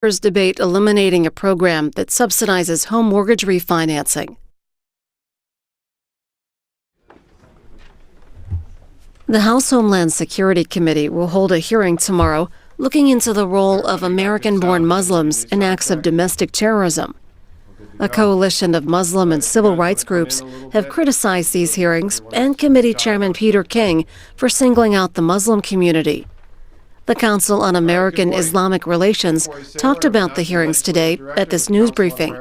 Debate eliminating a program that subsidizes home mortgage refinancing. The House Homeland Security Committee will hold a hearing tomorrow looking into the role of American-born Muslims in acts of domestic terrorism. A coalition of Muslim and civil rights groups have criticized these hearings and Committee Chairman Peter King for singling out the Muslim community. The Council on American-Islamic Relations talked about the hearings today at this news briefing.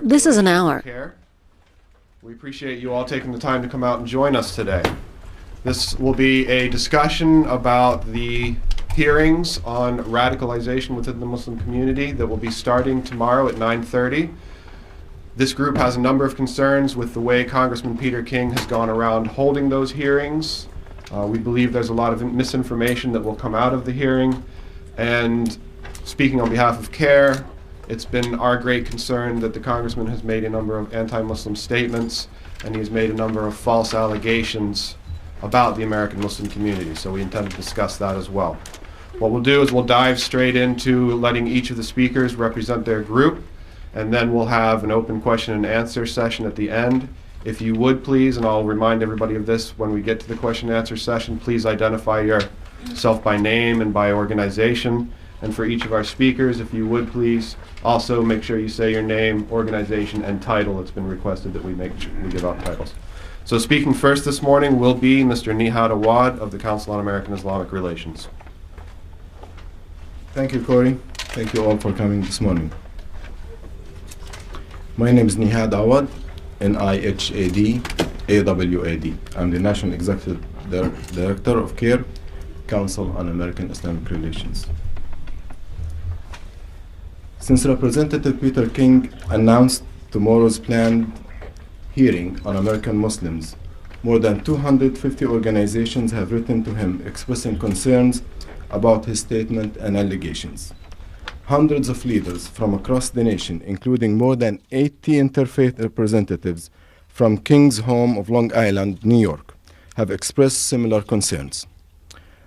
This is an hour. We appreciate you all taking the time to come out and join us today. This will be a discussion about the hearings on radicalization within the Muslim community that will be starting tomorrow at 9:30. This group has a number of concerns with the way Congressman Peter King has gone around holding those hearings. We believe there's a lot of misinformation that will come out of the hearing. And speaking on behalf of CAIR, it's been our great concern that the Congressman has made a number of anti-Muslim statements and he's made a number of false allegations about the American Muslim community. So we intend to discuss that as well. What we'll do is we'll dive straight into letting each of the speakers represent their group, and then we'll have an open question and answer session at the end. If you would please, and I'll remind everybody of this when we get to the question and answer session, please identify yourself by name and by organization. And for each of our speakers, if you would please, also make sure you say your name, organization, and title. It's been requested that we give out titles. So speaking first this morning will be Mr. Nihad Awad of the Council on American-Islamic Relations. Thank you, Corey. Thank you all for coming this morning. My name is Nihad Awad, Nihad Awad. I'm the National Executive Director of CAIR, Council on American-Islamic Relations. Since Representative Peter King announced tomorrow's planned hearing on American Muslims, more than 250 organizations have written to him expressing concerns about his statement and allegations. Hundreds of leaders from across the nation, including more than 80 interfaith representatives from King's home of Long Island, New York, have expressed similar concerns.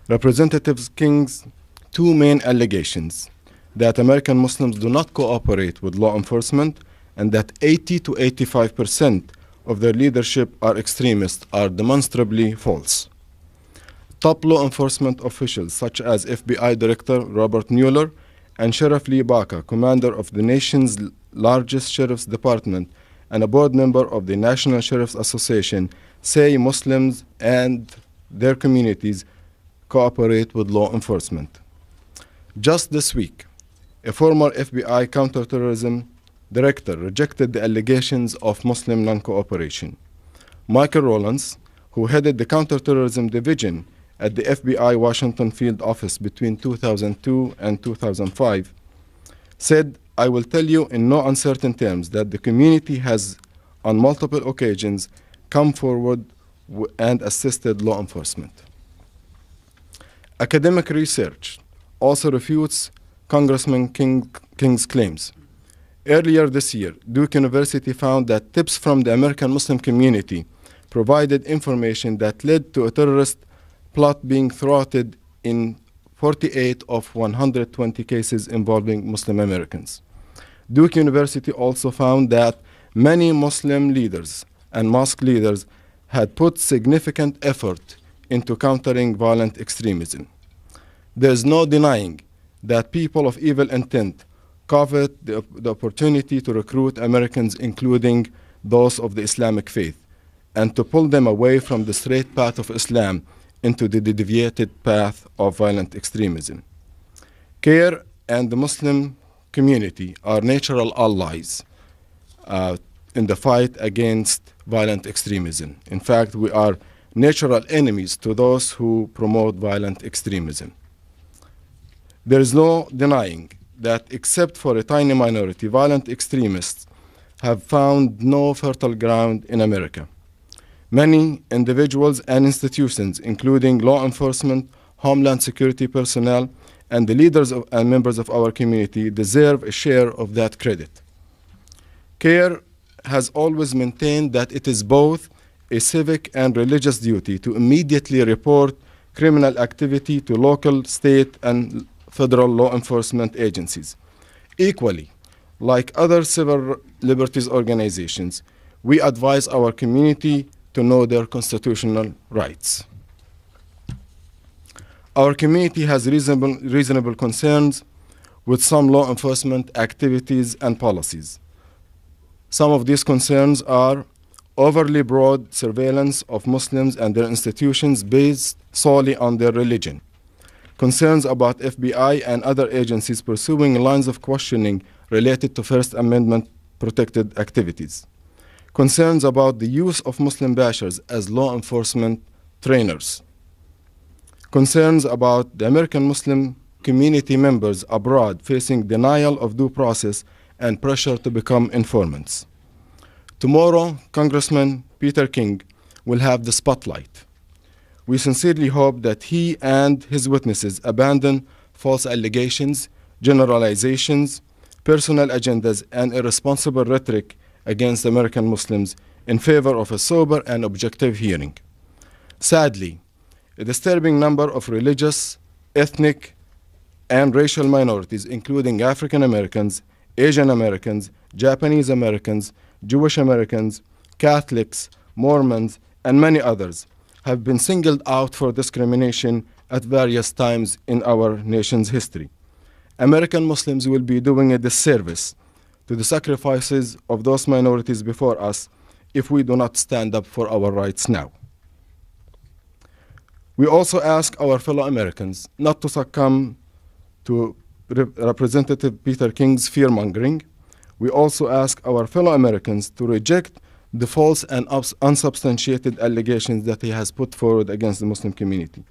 Representative King's two main allegations, that American Muslims do not cooperate with law enforcement and that 80 to 85% of their leadership are extremists, are demonstrably false. Top law enforcement officials such as FBI Director Robert Mueller and Sheriff Lee Baca, commander of the nation's largest sheriff's department and a board member of the National Sheriff's Association, say Muslims and their communities cooperate with law enforcement. Just this week, a former FBI counterterrorism director rejected the allegations of Muslim non-cooperation. Michael Rowlands, who headed the counterterrorism division at the FBI Washington field office between 2002 and 2005, said, "I will tell you in no uncertain terms that the community has on multiple occasions come forward and assisted law enforcement." Academic research also refutes Congressman King's claims. Earlier this year, Duke University found that tips from the American Muslim community provided information that led to a terrorist plot being thwarted in 48 of 120 cases involving Muslim Americans. Duke University also found that many Muslim leaders and mosque leaders had put significant effort into countering violent extremism. There is no denying that people of evil intent covet the opportunity to recruit Americans, including those of the Islamic faith, and to pull them away from the straight path of Islam into the deviated path of violent extremism. CAIR and the Muslim community are natural allies in the fight against violent extremism. In fact, we are natural enemies to those who promote violent extremism. There is no denying that except for a tiny minority, violent extremists have found no fertile ground in America. Many individuals and institutions, including law enforcement, Homeland Security personnel, and the leaders and members of our community, deserve a share of that credit. CAIR has always maintained that it is both a civic and religious duty to immediately report criminal activity to local, state, and federal law enforcement agencies. Equally, like other civil liberties organizations, we advise our community to know their constitutional rights. Our community has reasonable concerns with some law enforcement activities and policies. Some of these concerns are overly broad surveillance of Muslims and their institutions based solely on their religion, concerns about FBI and other agencies pursuing lines of questioning related to First Amendment protected activities, concerns about the use of Muslim bashers as law enforcement trainers, concerns about the American Muslim community members abroad facing denial of due process and pressure to become informants. Tomorrow, Congressman Peter King will have the spotlight. We sincerely hope that he and his witnesses abandon false allegations, generalizations, personal agendas, and irresponsible rhetoric against American Muslims in favor of a sober and objective hearing. Sadly, a disturbing number of religious, ethnic, and racial minorities, including African Americans, Asian Americans, Japanese Americans, Jewish Americans, Catholics, Mormons, and many others, have been singled out for discrimination at various times in our nation's history. American Muslims will be doing a disservice to the sacrifices of those minorities before us if we do not stand up for our rights now. We also ask our fellow Americans not to succumb to Representative Peter King's fear-mongering. We also ask our fellow Americans to reject the false and unsubstantiated allegations that he has put forward against the Muslim community.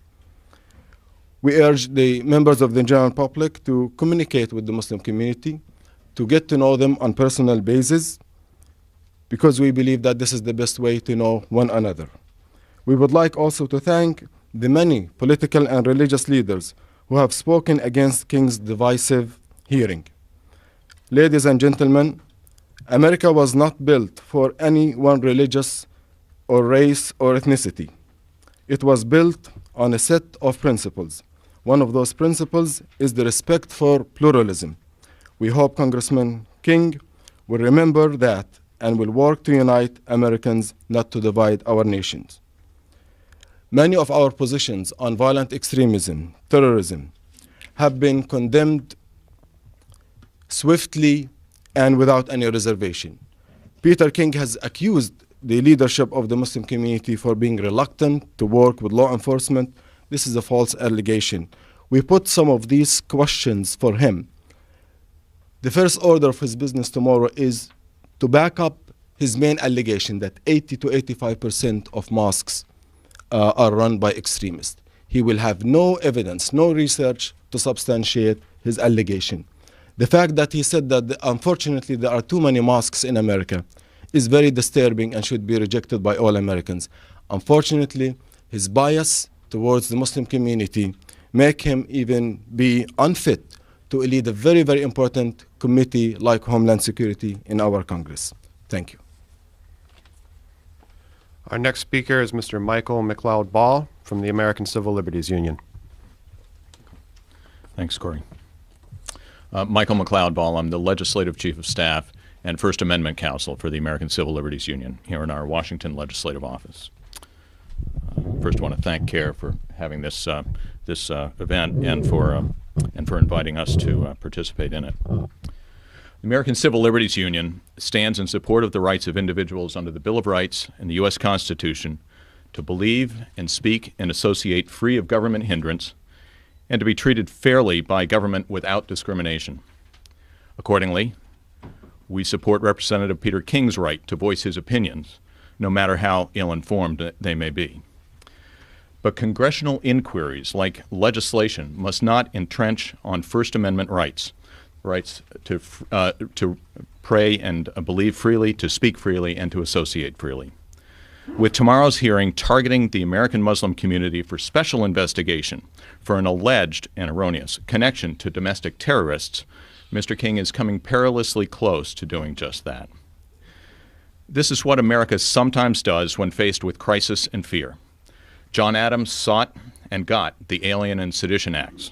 We urge the members of the general public to communicate with the Muslim community, to get to know them on personal basis, because we believe that this is the best way to know one another. We would like also to thank the many political and religious leaders who have spoken against King's divisive hearing. Ladies and gentlemen, America was not built for any one religious or race or ethnicity. It was built on a set of principles. One of those principles is the respect for pluralism. We hope Congressman King will remember that and will work to unite Americans, not to divide our nations. Many of our positions on violent extremism, terrorism, have been condemned swiftly and without any reservation. Peter King has accused the leadership of the Muslim community for being reluctant to work with law enforcement. This is a false allegation. We put some of these questions for him. The first order of his business tomorrow is to back up his main allegation that 80 to 85% of mosques are run by extremists. He will have no evidence, no research to substantiate his allegation. The fact that he said that unfortunately there are too many mosques in America is very disturbing and should be rejected by all Americans. Unfortunately, his bias towards the Muslim community make him even be unfit to lead a very, very important committee like Homeland Security in our Congress. Thank you. Our next speaker is Mr. Macleod-Ball from the American Civil Liberties Union. Thanks, Corey. Michael Macleod-Ball, I'm the Legislative Chief of Staff and First Amendment Counsel for the American Civil Liberties Union here in our Washington Legislative Office. First, I want to thank CAIR for having this event and for inviting us to participate in it. The American Civil Liberties Union stands in support of the rights of individuals under the Bill of Rights and the U.S. Constitution to believe and speak and associate free of government hindrance and to be treated fairly by government without discrimination. Accordingly, we support Representative Peter King's right to voice his opinions, no matter how ill-informed they may be. But congressional inquiries, like legislation, must not entrench on First Amendment rights to pray and believe freely, to speak freely, and to associate freely. With tomorrow's hearing targeting the American Muslim community for special investigation for an alleged and erroneous connection to domestic terrorists, Mr. King is coming perilously close to doing just that. This is what America sometimes does when faced with crisis and fear. John Adams sought and got the Alien and Sedition Acts.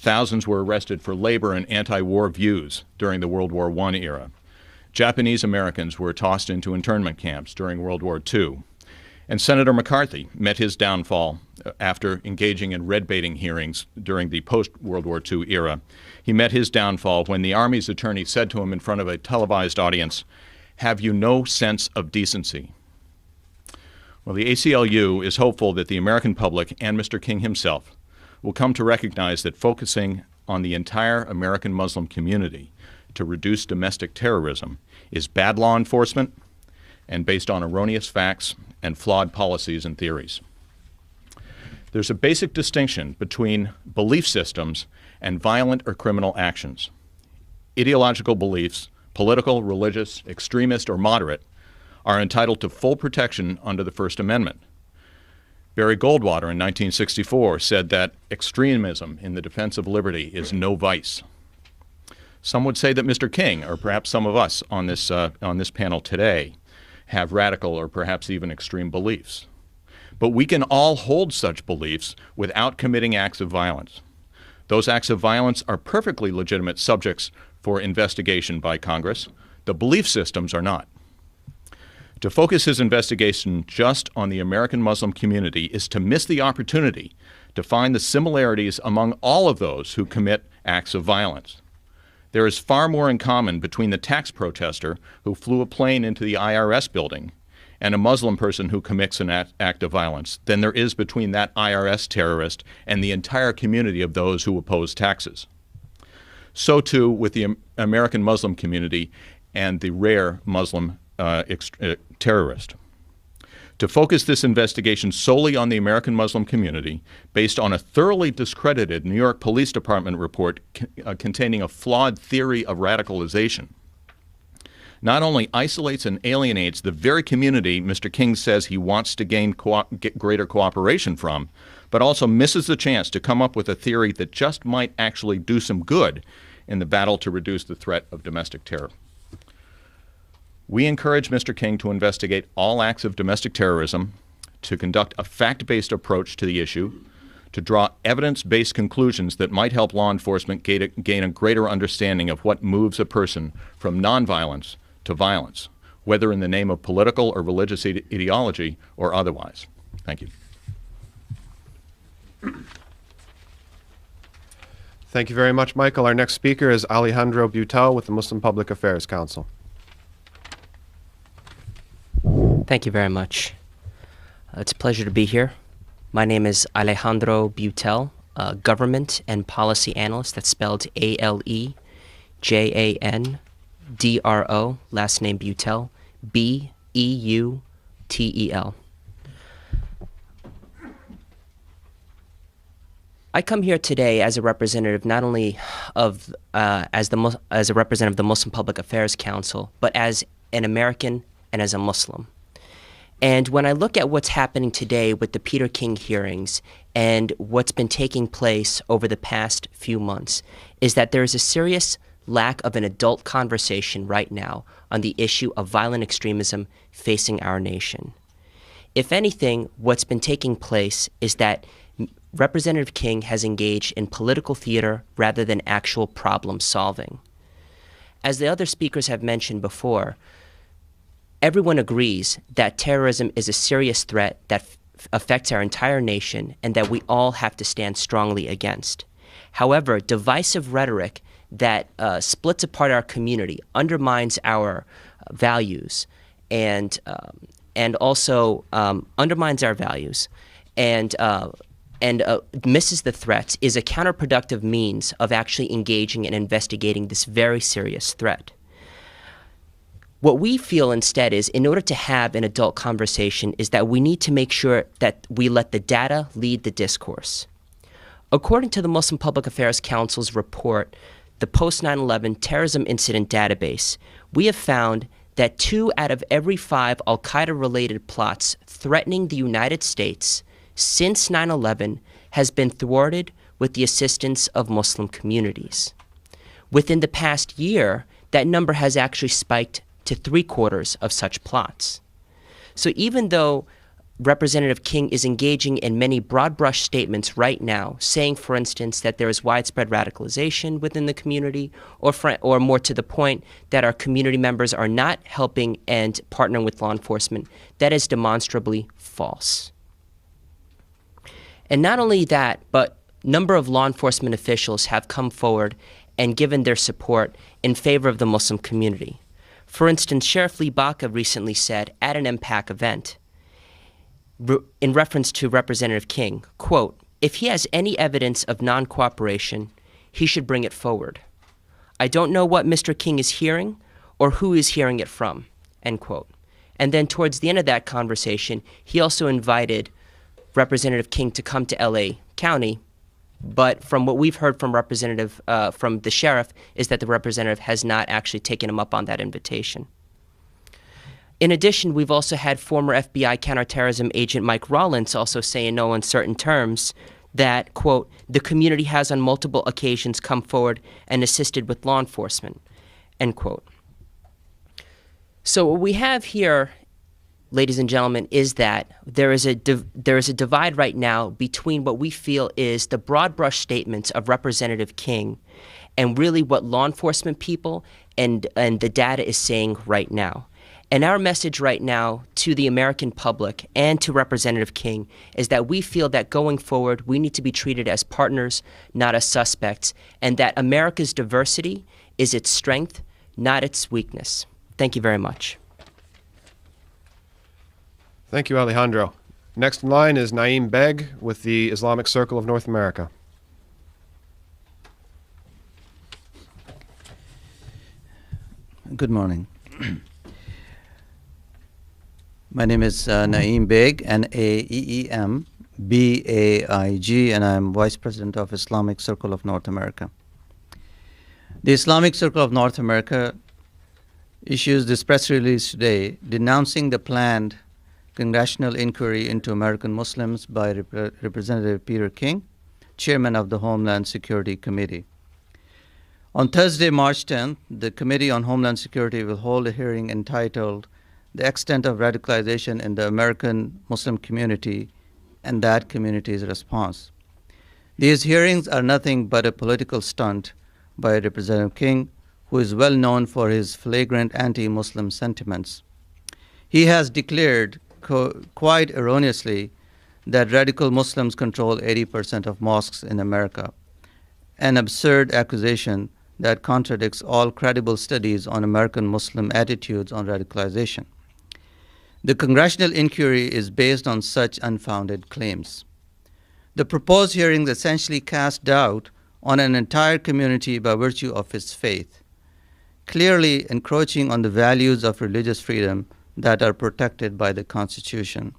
Thousands were arrested for labor and anti-war views during the World War I era. Japanese Americans were tossed into internment camps during World War II. And Senator McCarthy met his downfall after engaging in red-baiting hearings during the post-World War II era. He met his downfall when the Army's attorney said to him in front of a televised audience, "Have you no sense of decency?" Well, the ACLU is hopeful that the American public and Mr. King himself will come to recognize that focusing on the entire American Muslim community to reduce domestic terrorism is bad law enforcement and based on erroneous facts and flawed policies and theories. There's a basic distinction between belief systems and violent or criminal actions. Ideological beliefs, political, religious, extremist, or moderate, are entitled to full protection under the First Amendment. Barry Goldwater in 1964 said that extremism in the defense of liberty is no vice. Some would say that Mr. King, or perhaps some of us on this panel today, have radical or perhaps even extreme beliefs. But we can all hold such beliefs without committing acts of violence. Those acts of violence are perfectly legitimate subjects for investigation by Congress. The belief systems are not. To focus his investigation just on the American Muslim community is to miss the opportunity to find the similarities among all of those who commit acts of violence. There is far more in common between the tax protester who flew a plane into the IRS building and a Muslim person who commits an act of violence than there is between that IRS terrorist and the entire community of those who oppose taxes. So too with the American Muslim community and the rare Muslim terrorist. To focus this investigation solely on the American Muslim community, based on a thoroughly discredited New York Police Department report containing a flawed theory of radicalization, not only isolates and alienates the very community Mr. King says he wants to gain greater cooperation from, but also misses the chance to come up with a theory that just might actually do some good in the battle to reduce the threat of domestic terror. We encourage Mr. King to investigate all acts of domestic terrorism, to conduct a fact-based approach to the issue, to draw evidence-based conclusions that might help law enforcement gain a greater understanding of what moves a person from nonviolence to violence, whether in the name of political or religious ideology or otherwise. Thank you. Thank you very much, Michael. Our next speaker is Alejandro Beutel with the Muslim Public Affairs Council. Thank you very much. It's a pleasure to be here. My name is Alejandro Beutel, Government and Policy Analyst. That's spelled A-L-E-J-A-N-D-R-O, last name Beutel, B-E-U-T-E-L. I come here today as a representative not only of as a representative of the Muslim Public Affairs Council, but as an American and as a Muslim. And when I look at what's happening today with the Peter King hearings and what's been taking place over the past few months, is that there is a serious lack of an adult conversation right now on the issue of violent extremism facing our nation. If anything, what's been taking place is that Representative King has engaged in political theater rather than actual problem solving. As the other speakers have mentioned before, everyone agrees that terrorism is a serious threat that affects our entire nation and that we all have to stand strongly against. However, divisive rhetoric that splits apart our community, undermines our values, and also undermines our values and misses the threats is a counterproductive means of actually engaging and investigating this very serious threat. What we feel instead is, in order to have an adult conversation, is that we need to make sure that we let the data lead the discourse. According to the Muslim Public Affairs Council's report, the Post-9/11 Terrorism Incident Database, we have found that 2 out of every 5 al-Qaeda-related plots threatening the United States since 9/11 has been thwarted with the assistance of Muslim communities. Within the past year, that number has actually spiked to 3/4 of such plots. So even though Representative King is engaging in many broad brush statements right now, saying, for instance, that there is widespread radicalization within the community, or more to the point, that our community members are not helping and partnering with law enforcement. That is demonstrably false. And not only that, but a number of law enforcement officials have come forward and given their support in favor of the Muslim community. For instance, Sheriff Lee Baca recently said at an MPAC event, in reference to Representative King, quote, "If he has any evidence of non-cooperation, he should bring it forward. I don't know what Mr. King is hearing or who is hearing it from," end quote. And then towards the end of that conversation, he also invited Representative King to come to LA County, but from what we've heard from from the sheriff, is that the representative has not actually taken him up on that invitation. In addition, we've also had former FBI counterterrorism agent Mike Rollins also say in no uncertain terms that, quote, "the community has on multiple occasions come forward and assisted with law enforcement," end quote. So what we have here, ladies and gentlemen, is that there is a divide right now between what we feel is the broad brush statements of Representative King and really what law enforcement people and the data is saying right now. And our message right now to the American public and to Representative King is that we feel that going forward, we need to be treated as partners, not as suspects, and that America's diversity is its strength, not its weakness. Thank you very much. Thank you, Alejandro. Next in line is Naeem Baig with the Islamic Circle of North America. Good morning. My name is Naeem Baig, Naeem Baig, and I'm Vice President of Islamic Circle of North America. The Islamic Circle of North America issues this press release today denouncing the planned congressional inquiry into American Muslims by Representative Peter King, Chairman of the Homeland Security Committee. On Thursday, March 10th, the Committee on Homeland Security will hold a hearing entitled "The Extent of Radicalization in the American Muslim Community and That Community's Response." These hearings are nothing but a political stunt by Representative King, who is well known for his flagrant anti-Muslim sentiments. He has declared, quite erroneously, that radical Muslims control 80% of mosques in America, an absurd accusation that contradicts all credible studies on American Muslim attitudes on radicalization. The congressional inquiry is based on such unfounded claims. The proposed hearings essentially cast doubt on an entire community by virtue of its faith, clearly encroaching on the values of religious freedom that are protected by the Constitution.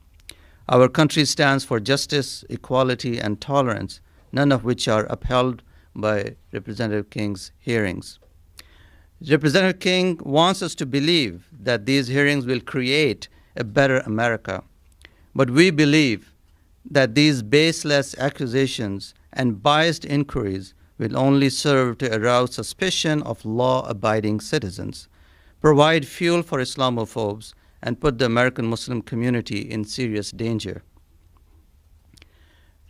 Our country stands for justice, equality, and tolerance, none of which are upheld by Representative King's hearings. Representative King wants us to believe that these hearings will create a better America, but we believe that these baseless accusations and biased inquiries will only serve to arouse suspicion of law-abiding citizens, provide fuel for Islamophobes, and put the American Muslim community in serious danger.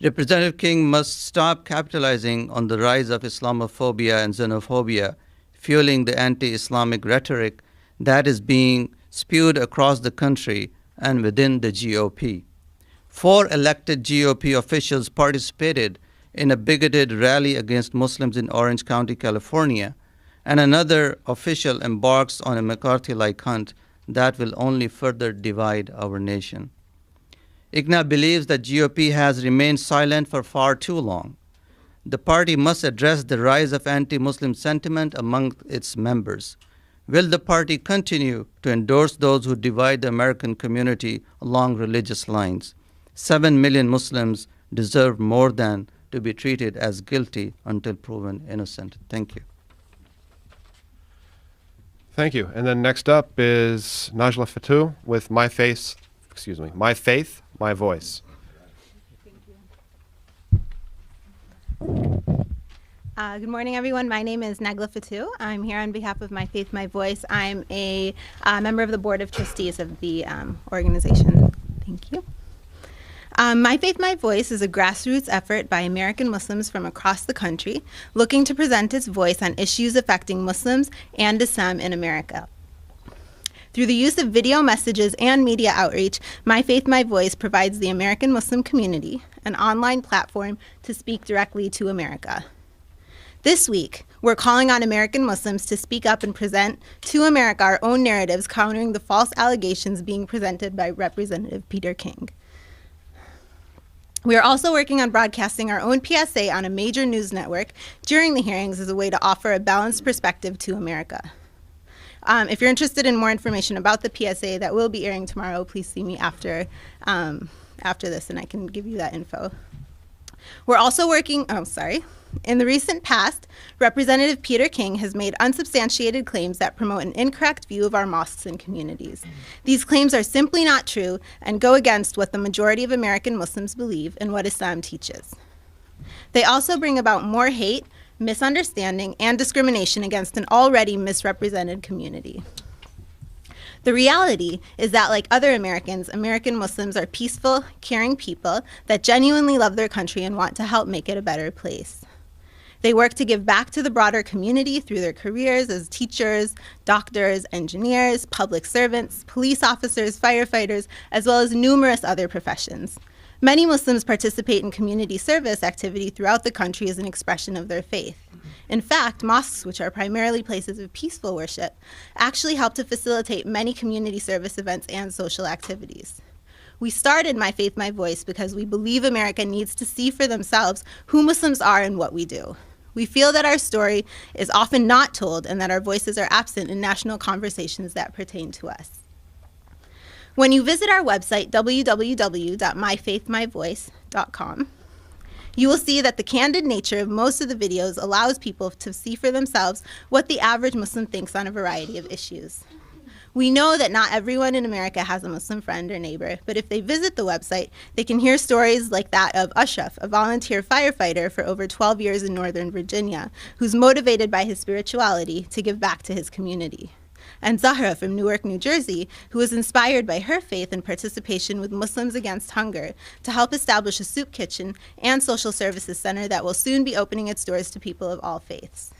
Representative King must stop capitalizing on the rise of Islamophobia and xenophobia, fueling the anti-Islamic rhetoric that is being spewed across the country and within the GOP. 4 elected GOP officials participated in a bigoted rally against Muslims in Orange County, California, and another official embarks on a McCarthy-like hunt that will only further divide our nation. IGNA believes that GOP has remained silent for far too long. The party must address the rise of anti-Muslim sentiment among its members. Will the party continue to endorse those who divide the American community along religious lines? 7 million Muslims deserve more than to be treated as guilty until proven innocent. Thank you. Thank you. And then next up is Nagla Fetouh with My Faith, My Voice. Good morning, everyone. My name is Nagla Fetouh. I'm here on behalf of My Faith, My Voice. I'm a member of the Board of Trustees of the organization. Thank you. My Faith, My Voice is a grassroots effort by American Muslims from across the country looking to present its voice on issues affecting Muslims and Islam in America. Through the use of video messages and media outreach, My Faith, My Voice provides the American Muslim community an online platform to speak directly to America. This week, we're calling on American Muslims to speak up and present to America our own narratives countering the false allegations being presented by Representative Peter King. We are also working on broadcasting our own PSA on a major news network during the hearings as a way to offer a balanced perspective to America. If you're interested in more information about the PSA that will be airing tomorrow, please see me after this and I can give you that info. We're also working, in the recent past, Representative Peter King has made unsubstantiated claims that promote an incorrect view of our mosques and communities. These claims are simply not true and go against what the majority of American Muslims believe and what Islam teaches. They also bring about more hate, misunderstanding, and discrimination against an already misrepresented community. The reality is that, like other Americans, American Muslims are peaceful, caring people that genuinely love their country and want to help make it a better place. They work to give back to the broader community through their careers as teachers, doctors, engineers, public servants, police officers, firefighters, as well as numerous other professions. Many Muslims participate in community service activity throughout the country as an expression of their faith. In fact, mosques, which are primarily places of peaceful worship, actually help to facilitate many community service events and social activities. We started My Faith, My Voice because we believe America needs to see for themselves who Muslims are and what we do. We feel that our story is often not told and that our voices are absent in national conversations that pertain to us. When you visit our website, www.myfaithmyvoice.com, you will see that the candid nature of most of the videos allows people to see for themselves what the average Muslim thinks on a variety of issues. We know that not everyone in America has a Muslim friend or neighbor, but if they visit the website, they can hear stories like that of Ashraf, a volunteer firefighter for over 12 years in Northern Virginia, who's motivated by his spirituality to give back to his community. And Zahra from Newark, New Jersey, who was inspired by her faith and participation with Muslims Against Hunger to help establish a soup kitchen and social services center that will soon be opening its doors to people of all faiths.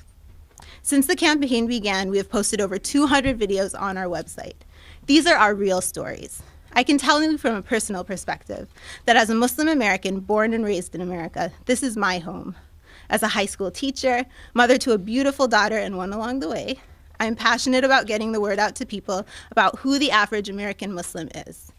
Since the campaign began, we have posted over 200 videos on our website. These are our real stories. I can tell you from a personal perspective that as a Muslim American born and raised in America, this is my home. As a high school teacher, mother to a beautiful daughter and one along the way, I'm passionate about getting the word out to people about who the average American Muslim is.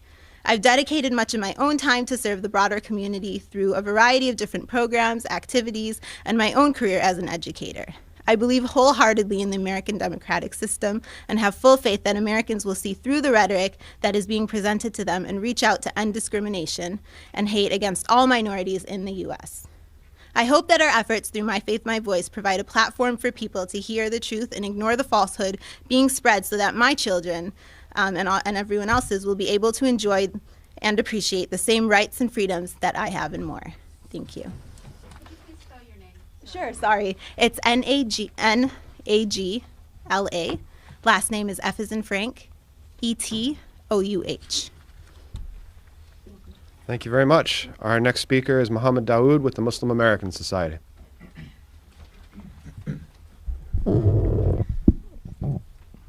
I've dedicated much of my own time to serve the broader community through a variety of different programs, activities, and my own career as an educator. I believe wholeheartedly in the American democratic system and have full faith that Americans will see through the rhetoric that is being presented to them and reach out to end discrimination and hate against all minorities in the U.S. I hope that our efforts through My Faith, My Voice provide a platform for people to hear the truth and ignore the falsehood being spread so that my children and everyone else's will be able to enjoy and appreciate the same rights and freedoms that I have and more. Thank you. Sure, sorry. It's Nagla. Last name is F as in Frank, Etouh. Thank you very much. Our next speaker is Mohammad Dawood with the Muslim American Society.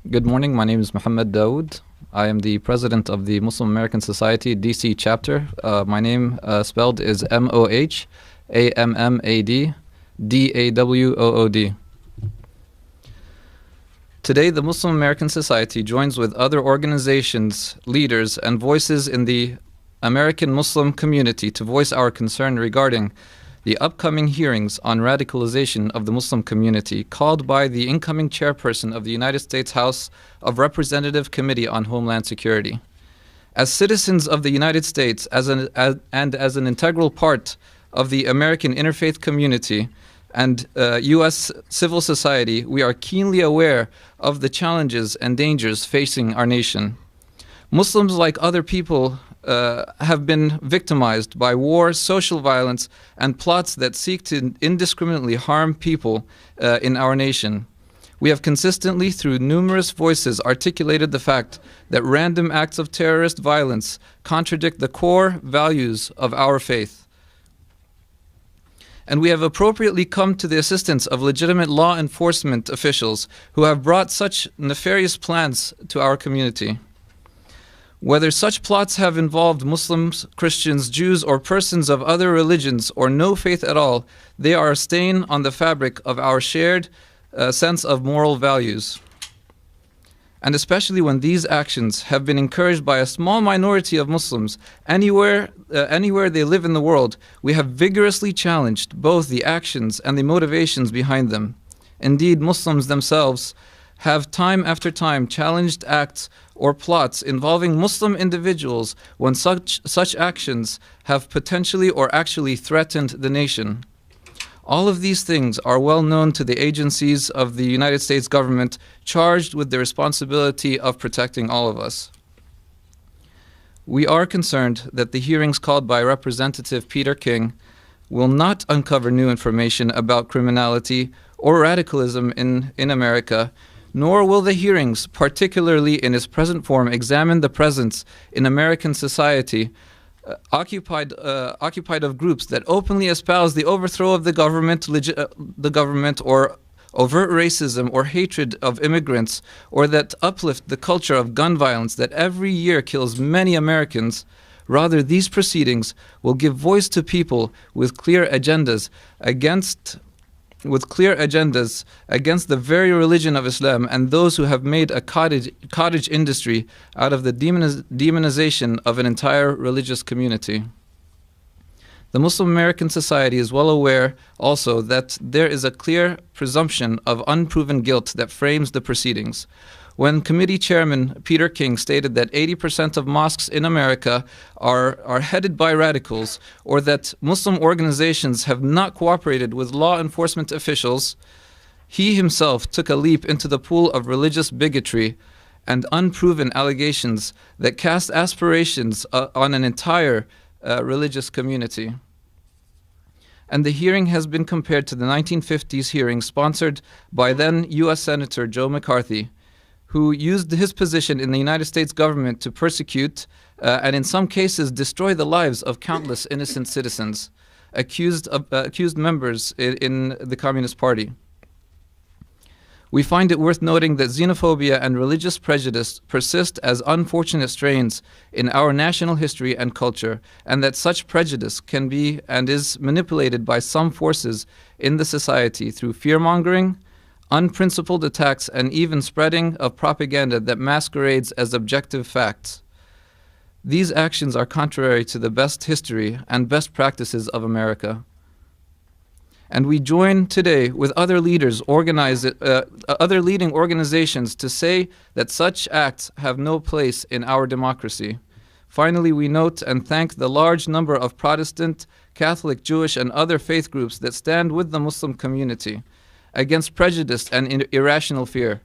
Good morning. My name is Mohammad Dawood. I am the president of the Muslim American Society DC chapter. My name spelled is MOHAMMAD. Today, the Muslim American Society joins with other organizations, leaders, and voices in the American Muslim community to voice our concern regarding the upcoming hearings on radicalization of the Muslim community called by the incoming chairperson of the United States House of Representatives Committee on Homeland Security. As citizens of the United States as an integral part of the American interfaith community and U.S. civil society, we are keenly aware of the challenges and dangers facing our nation. Muslims, like other people, have been victimized by war, social violence, and plots that seek to indiscriminately harm people in our nation. We have consistently, through numerous voices, articulated the fact that random acts of terrorist violence contradict the core values of our faith. And we have appropriately come to the assistance of legitimate law enforcement officials who have brought such nefarious plans to our community. Whether such plots have involved Muslims, Christians, Jews, or persons of other religions or no faith at all, they are a stain on the fabric of our shared sense of moral values. And especially when these actions have been encouraged by a small minority of Muslims anywhere they live in the world, we have vigorously challenged both the actions and the motivations behind them. Indeed, Muslims themselves have time after time challenged acts or plots involving Muslim individuals when such actions have potentially or actually threatened the nation. All of these things are well known to the agencies of the United States government charged with the responsibility of protecting all of us. We are concerned that the hearings called by Representative Peter King will not uncover new information about criminality or radicalism in America, nor will the hearings, particularly in its present form, examine the presence in American society occupied of groups that openly espouse the overthrow of the government or overt racism or hatred of immigrants, or that uplift the culture of gun violence that every year kills many Americans. Rather, these proceedings will give voice to people with clear agendas against the very religion of Islam and those who have made a cottage industry out of the demonization of an entire religious community. The Muslim American society is well aware also that there is a clear presumption of unproven guilt that frames the proceedings. When Committee Chairman Peter King stated that 80% of mosques in America are headed by radicals, or that Muslim organizations have not cooperated with law enforcement officials, he himself took a leap into the pool of religious bigotry and unproven allegations that cast aspirations on an entire religious community. And the hearing has been compared to the 1950s hearing sponsored by then U.S. Senator Joe McCarthy, who used his position in the United States government to persecute and in some cases destroy the lives of countless innocent citizens, accused members in the Communist Party. We find it worth noting that xenophobia and religious prejudice persist as unfortunate strains in our national history and culture, and that such prejudice can be and is manipulated by some forces in the society through fear-mongering, unprincipled attacks, and even spreading of propaganda that masquerades as objective facts. These actions are contrary to the best history and best practices of America. And we join today with other leading organizations to say that such acts have no place in our democracy. Finally, we note and thank the large number of Protestant, Catholic, Jewish, and other faith groups that stand with the Muslim community against prejudice and irrational fear.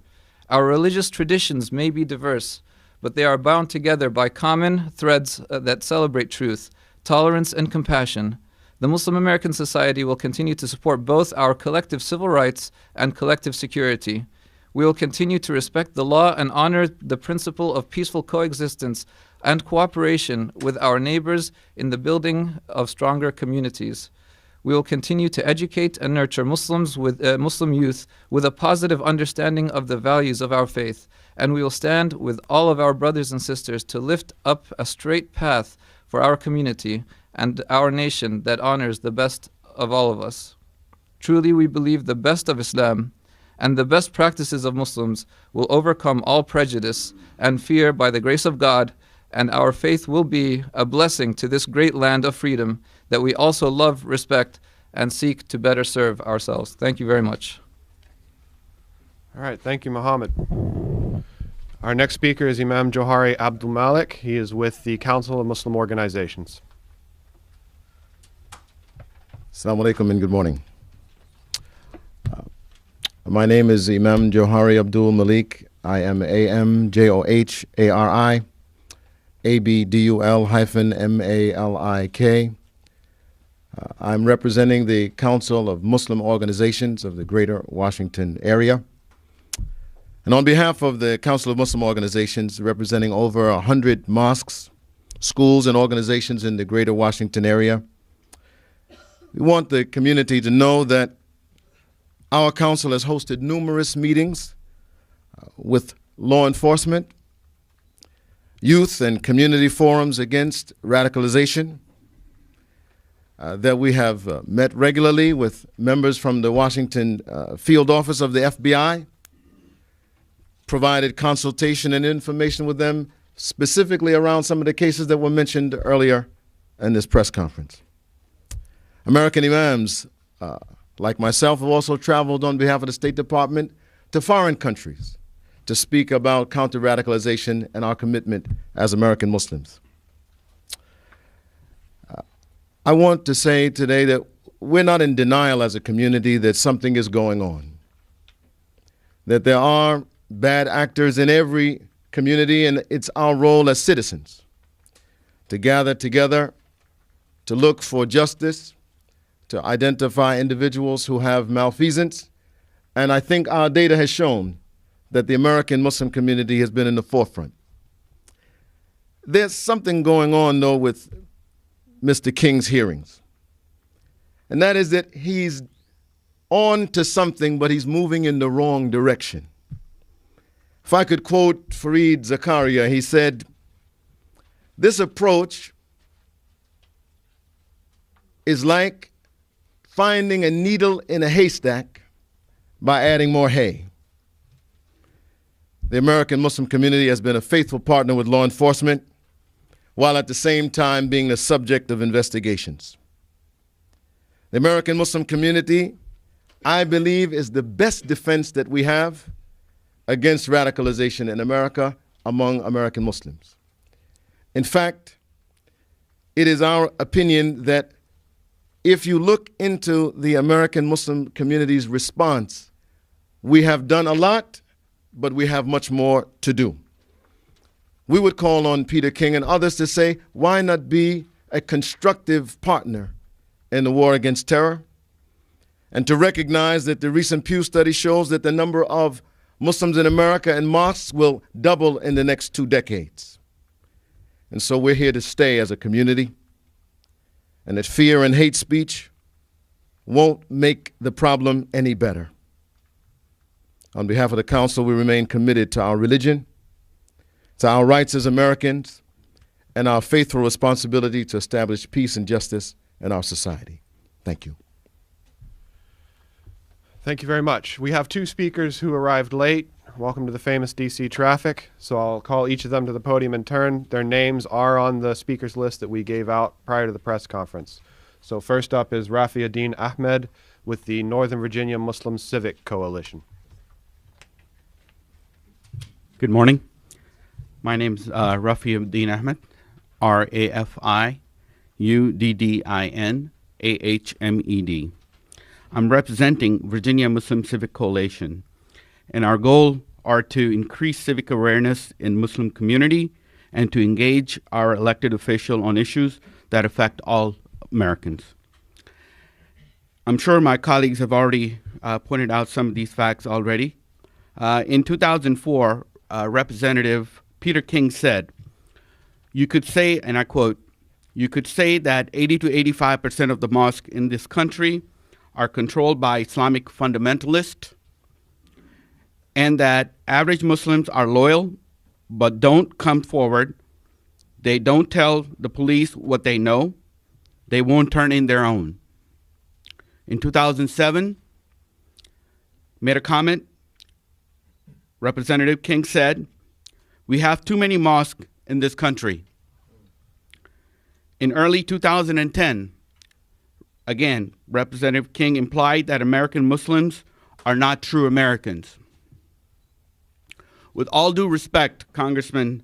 Our religious traditions may be diverse, but they are bound together by common threads that celebrate truth, tolerance, and compassion. The Muslim American society will continue to support both our collective civil rights and collective security. We will continue to respect the law and honor the principle of peaceful coexistence and cooperation with our neighbors in the building of stronger communities. We will continue to educate and nurture Muslim youth with a positive understanding of the values of our faith, and we will stand with all of our brothers and sisters to lift up a straight path for our community and our nation that honors the best of all of us. Truly, we believe the best of Islam and the best practices of Muslims will overcome all prejudice and fear by the grace of God, and our faith will be a blessing to this great land of freedom that we also love, respect, and seek to better serve ourselves. Thank you very much. All right, thank you, Mohammad. Our next speaker is Imam Johari Abdul-Malik. He is with the Council of Muslim Organizations. Assalamu alaikum and good morning. My name is Imam Johari Abdul-Malik. I am AMJOHARI ABDUL-MALIK. I'm representing the Council of Muslim Organizations of the Greater Washington area. And on behalf of the Council of Muslim Organizations, representing over 100 mosques, schools, and organizations in the greater Washington area, we want the community to know that our council has hosted numerous meetings with law enforcement, youth and community forums against radicalization, that we have met regularly with members from the Washington field office of the FBI, provided consultation and information with them specifically around some of the cases that were mentioned earlier in this press conference. American imams, like myself, have also traveled on behalf of the State Department to foreign countries to speak about counter-radicalization and our commitment as American Muslims. I want to say today that we're not in denial as a community that something is going on, that there are bad actors in every community, and it's our role as citizens to gather together, to look for justice, to identify individuals who have malfeasance. And I think our data has shown that the American Muslim community has been in the forefront. There's something going on, though, with Mr. King's hearings. And that is that he's on to something, but he's moving in the wrong direction. If I could quote Fareed Zakaria, he said, "This approach is like finding a needle in a haystack by adding more hay." The American Muslim community has been a faithful partner with law enforcement, while at the same time being the subject of investigations. The American Muslim community, I believe, is the best defense that we have against radicalization in America among American Muslims. In fact, it is our opinion that if you look into the American Muslim community's response, we have done a lot, but we have much more to do. We would call on Peter King and others to say, why not be a constructive partner in the war against terror? And to recognize that the recent Pew study shows that the number of Muslims in America and mosques will double in the next 2 decades. And so we're here to stay as a community, and that fear and hate speech won't make the problem any better. On behalf of the council, we remain committed to our religion, to our rights as Americans, and our faithful responsibility to establish peace and justice in our society. Thank you. Thank you very much. We have 2 speakers who arrived late. Welcome to the famous DC traffic. So I'll call each of them to the podium in turn. Their names are on the speakers list that we gave out prior to the press conference. So first up is Rafi Ahmed with the Northern Virginia Muslim Civic Coalition. Good morning. My name's Rafi Ahmed, RAFI-UDDIN-AHMED. I'm representing Virginia Muslim Civic Coalition, and our goal are to increase civic awareness in Muslim community and to engage our elected official on issues that affect all Americans. I'm sure my colleagues have already pointed out some of these facts already. In 2004, Representative Peter King said, "You could say," and I quote, "you could say that 80 to 85% of the mosques in this country are controlled by Islamic fundamentalists, and that average Muslims are loyal but don't come forward. They don't tell the police what they know. They won't turn in their own." In 2007, made a comment. Representative King said, "We have too many mosques in this country." In early 2010, again, Representative King implied that American Muslims are not true Americans. With all due respect, Congressman,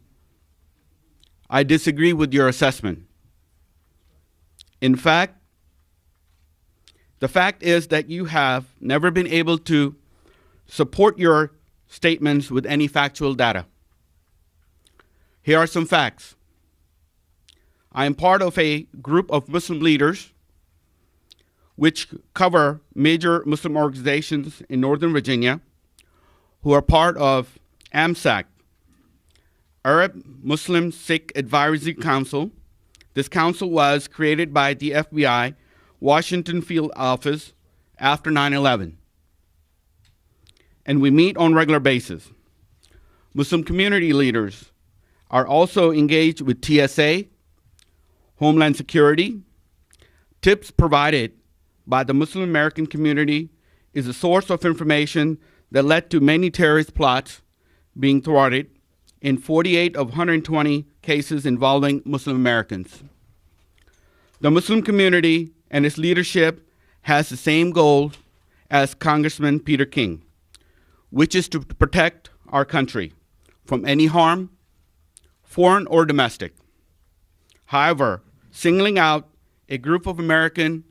I disagree with your assessment. In fact, the fact is that you have never been able to support your statements with any factual data. Here are some facts. I am part of a group of Muslim leaders which cover major Muslim organizations in Northern Virginia who are part of AMSAC, Arab Muslim Sikh Advisory Council. This council was created by the FBI Washington Field Office after 9/11. And we meet on a regular basis. Muslim community leaders are also engaged with TSA, Homeland Security. Tips provided by the Muslim American community is a source of information that led to many terrorist plots being thwarted in 48 of 120 cases involving Muslim Americans. The Muslim community and its leadership has the same goal as Congressman Peter King, which is to protect our country from any harm, foreign or domestic. However, singling out a group of Americans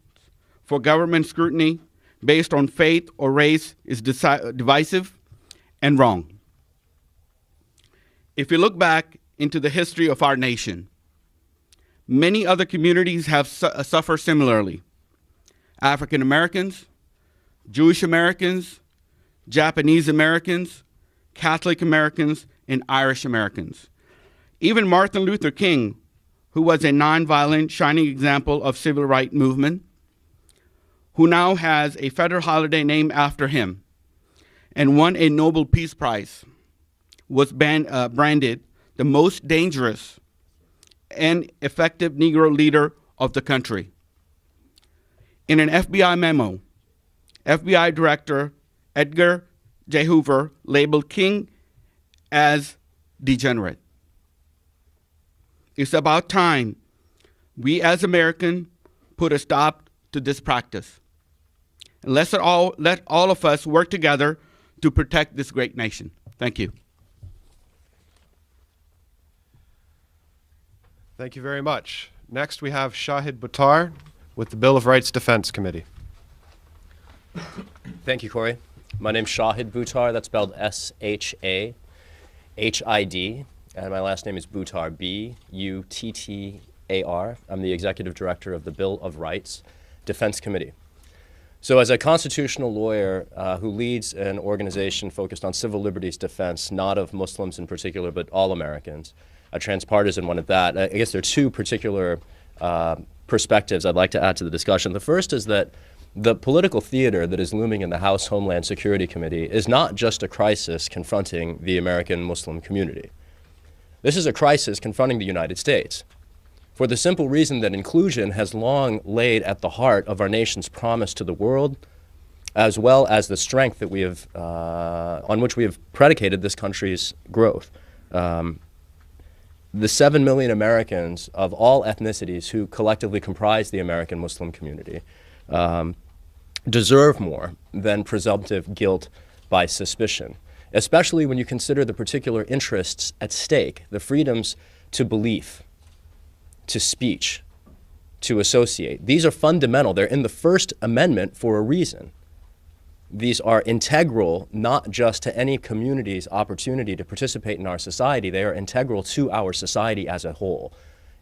for government scrutiny based on faith or race is divisive and wrong. If you look back into the history of our nation, many other communities have suffered similarly. African Americans, Jewish Americans, Japanese Americans, Catholic Americans, and Irish Americans. Even Martin Luther King, who was a nonviolent, shining example of civil rights movement, who now has a federal holiday named after him and won a Nobel Peace Prize, was branded the most dangerous and effective Negro leader of the country. In an FBI memo, FBI Director Edgar J. Hoover labeled King as degenerate. It's about time we as Americans put a stop to this practice. And let all of us work together to protect this great nation. Thank you. Thank you very much. Next, we have Shahid Buttar with the Bill of Rights Defense Committee. Thank you, Corey. My name's Shahid Buttar. That's spelled S-H-A-H-I-D. And my last name is Buttar, B-U-T-T-A-R. I'm the Executive Director of the Bill of Rights Defense Committee. So as a constitutional lawyer who leads an organization focused on civil liberties defense, not of Muslims in particular, but all Americans, a transpartisan one at that, I guess there are two particular perspectives I'd like to add to the discussion. The first is that the political theater that is looming in the House Homeland Security Committee is not just a crisis confronting the American Muslim community. This is a crisis confronting the United States, for the simple reason that inclusion has long laid at the heart of our nation's promise to the world, as well as the strength that we have, on which we have predicated this country's growth. The 7 million Americans of all ethnicities who collectively comprise the American Muslim community deserve more than presumptive guilt by suspicion, especially when you consider the particular interests at stake, the freedoms to belief, to speech, to associate. These are fundamental. They're in the First Amendment for a reason. These are integral not just to any community's opportunity to participate in our society, they are integral to our society as a whole.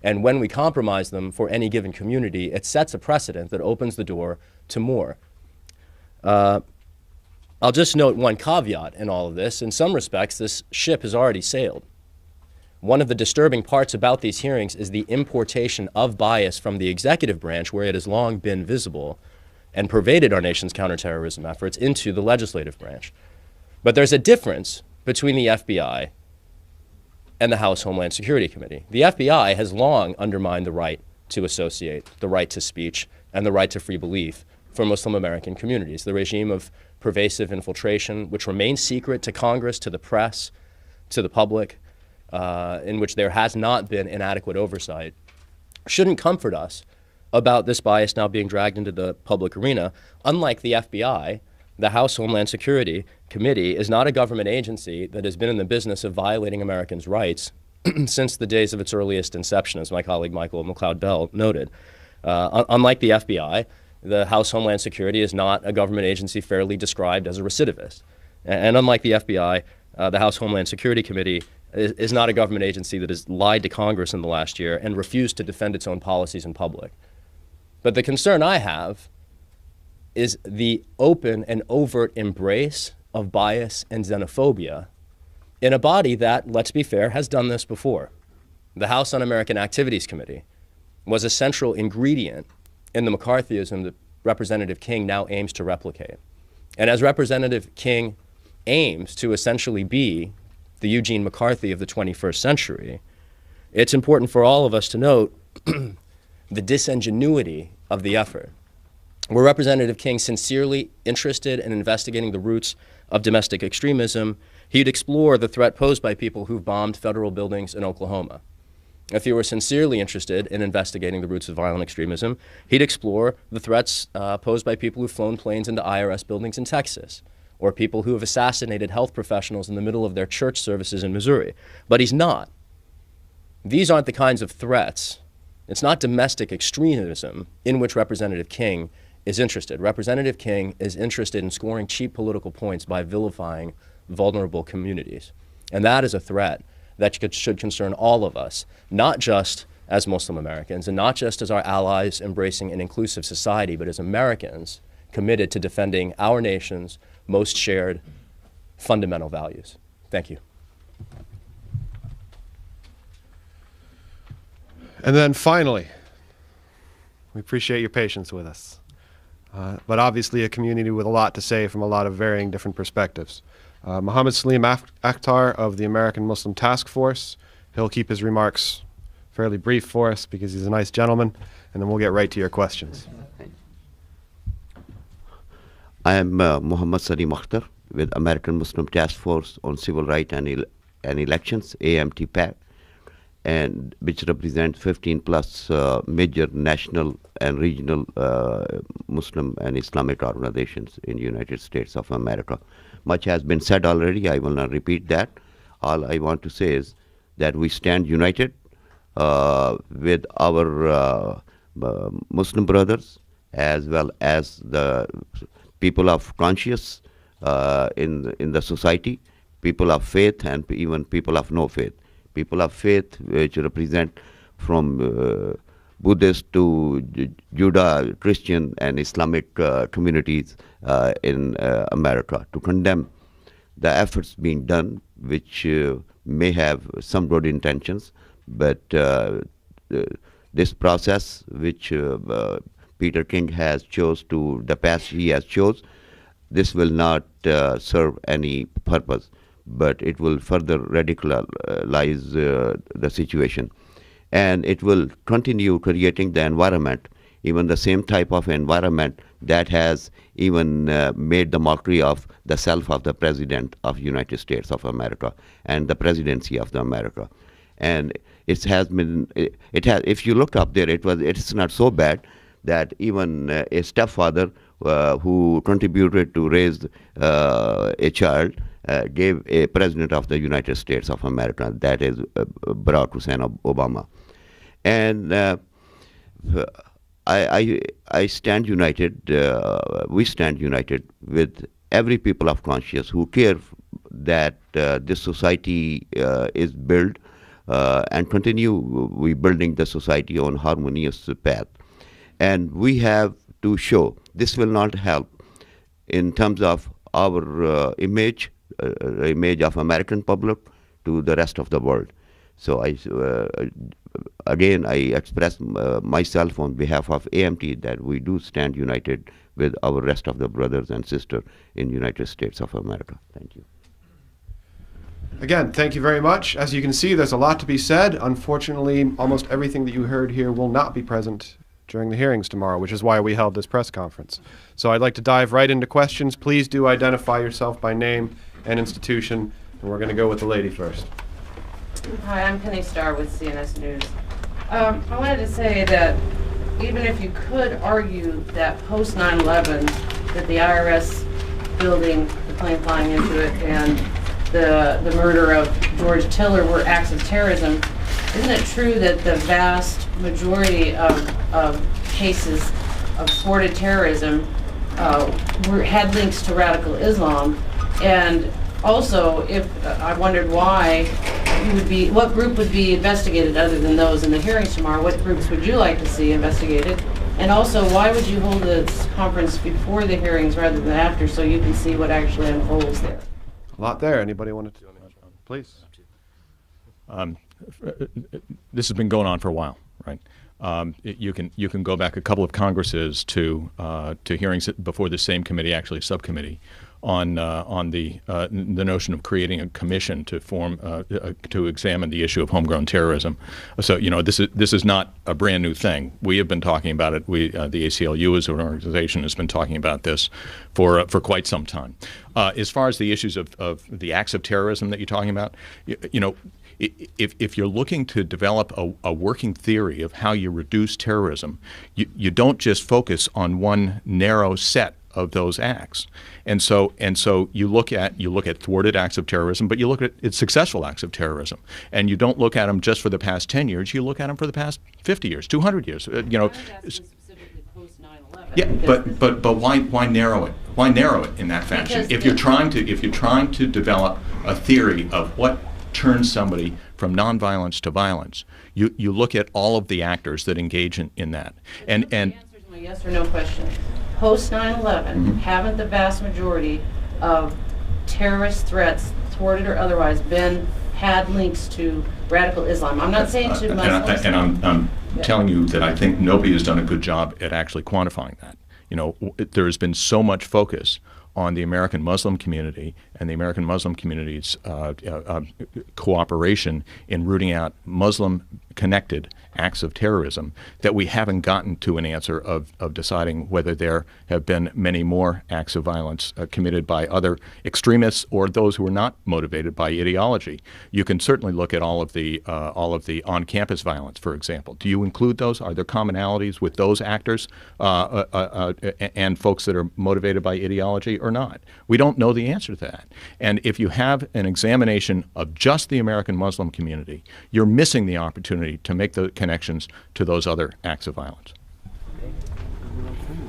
And when we compromise them for any given community, it sets a precedent that opens the door to more. I'll just note one caveat in all of this. In some respects, this ship has already sailed. One of the disturbing parts about these hearings is the importation of bias from the executive branch, where it has long been visible and pervaded our nation's counterterrorism efforts, into the legislative branch. But there's a difference between the FBI and the House Homeland Security Committee. The FBI has long undermined the right to associate, the right to speech, and the right to free belief for Muslim American communities. The regime of pervasive infiltration, which remains secret to Congress, to the press, to the public, in which there has not been inadequate oversight, shouldn't comfort us about this bias now being dragged into the public arena. Unlike the FBI, the House Homeland Security Committee is not a government agency that has been in the business of violating Americans' rights since the days of its earliest inception, as my colleague Michael Macleod-Ball noted. Unlike the FBI, the House Homeland Security is not a government agency fairly described as a recidivist. And unlike the FBI, the House Homeland Security Committee is not a government agency that has lied to Congress in the last year and refused to defend its own policies in public. But the concern I have is the open and overt embrace of bias and xenophobia in a body that, let's be fair, has done this before. The House Un-American Activities Committee was a central ingredient in the McCarthyism that Representative King now aims to replicate. And as Representative King aims to essentially be the Eugene McCarthy of the 21st century, it's important for all of us to note the disingenuity of the effort. Were Representative King sincerely interested in investigating the roots of domestic extremism, he'd explore the threat posed by people who've bombed federal buildings in Oklahoma. If he were sincerely interested in investigating the roots of violent extremism, he'd explore the threats posed by people who've flown planes into IRS buildings in Texas, or people who have assassinated health professionals in the middle of their church services in Missouri. But he's not. These aren't the kinds of threats. It's not domestic extremism in which Representative King is interested. Representative King is interested in scoring cheap political points by vilifying vulnerable communities. And that is a threat that should concern all of us, not just as Muslim Americans and not just as our allies embracing an inclusive society, but as Americans committed to defending our nation's most shared fundamental values. Thank you. And then finally, we appreciate your patience with us, but obviously a community with a lot to say from a lot of varying different perspectives. Mohammad Salim Akhtar of the American Muslim Task Force. He'll keep his remarks fairly brief for us because he's a nice gentleman, and then we'll get right to your questions. I am Mohammad Salim Akhtar with American Muslim Task Force on Civil Rights and Elections, AMT-PAC, and which represents 15 plus major national and regional Muslim and Islamic organizations in the United States of America. Much has been said already. I will not repeat that. All I want to say is that we stand united with our Muslim brothers as well as the people of conscience in the society, people of faith, and even people of no faith. People of faith, which represent from Buddhist to Judah, Christian, and Islamic communities in America, to condemn the efforts being done, which may have some good intentions, but this process, which Peter King has chose to, the path he has chose, this will not serve any purpose, but it will further radicalize the situation. And it will continue creating the environment, even the same type of environment that has even made the mockery of the self of the President of the United States of America and the presidency of the America. And it has been, if you look up there, it's not so bad that even a stepfather who contributed to raise a child gave a president of the United States of America, that is Barack Hussein Obama. And I stand united, we stand united with every people of conscience who care that this society is built and continue we building the society on harmonious path. And we have to show this will not help in terms of our image of American public to the rest of the world. So again, I express myself on behalf of AMT that we do stand united with our rest of the brothers and sisters in the United States of America. Thank you. Again, thank you very much. As you can see, there's a lot to be said. Unfortunately, almost everything that you heard here will not be present during the hearings tomorrow, which is why we held this press conference. So I'd like to dive right into questions. Please do identify yourself by name and institution, and we're going to go with the lady first. Hi, I'm Penny Starr with CNS News. I wanted to say that even if you could argue that post 9/11, that the IRS building, the plane flying into it, and the murder of George Tiller were acts of terrorism, isn't it true that the vast majority of cases of thwarted terrorism had links to radical Islam? And also, if I wondered why what group would be investigated other than those in the hearings tomorrow? What groups would you like to see investigated? And also, why would you hold this conference before the hearings rather than after, so you can see what actually unfolds there? A lot there. Anybody want to? Please. This has been going on for a while, right? You can go back a couple of Congresses to hearings before the same committee, actually a subcommittee, on the notion of creating a commission to form to examine the issue of homegrown terrorism. So this is not a brand new thing. We have been talking about it. The ACLU as an organization has been talking about this for quite some time. As far as the issues of the acts of terrorism that you're talking about, if you're looking to develop a working theory of how you reduce terrorism, you don't just focus on one narrow set of those acts, and so you look at thwarted acts of terrorism, but you look at successful acts of terrorism, and you don't look at them just for the past 10 years. You look at them for the past 50 years, 200 years. Yeah, but why narrow it? Why narrow it in that fashion? If you're trying to develop a theory of what turns somebody from nonviolence to violence, you look at all of the actors that engage in that. And answers my yes or no question. Post 9/11, haven't the vast majority of terrorist threats, thwarted or otherwise, had links to radical Islam? I'm not saying to Muslims. And I'm telling you that I think nobody has done a good job at actually quantifying that. There has been so much focus on the American Muslim community and the American Muslim community's cooperation in rooting out Muslim-connected acts of terrorism that we haven't gotten to an answer of deciding whether there have been many more acts of violence committed by other extremists or those who are not motivated by ideology. You can certainly look at all of the on-campus violence, for example. Do you include those? Are there commonalities with those actors and folks that are motivated by ideology or not? We don't know the answer to that. And if you have an examination of just the American Muslim community, you're missing the opportunity to make the connections to those other acts of violence.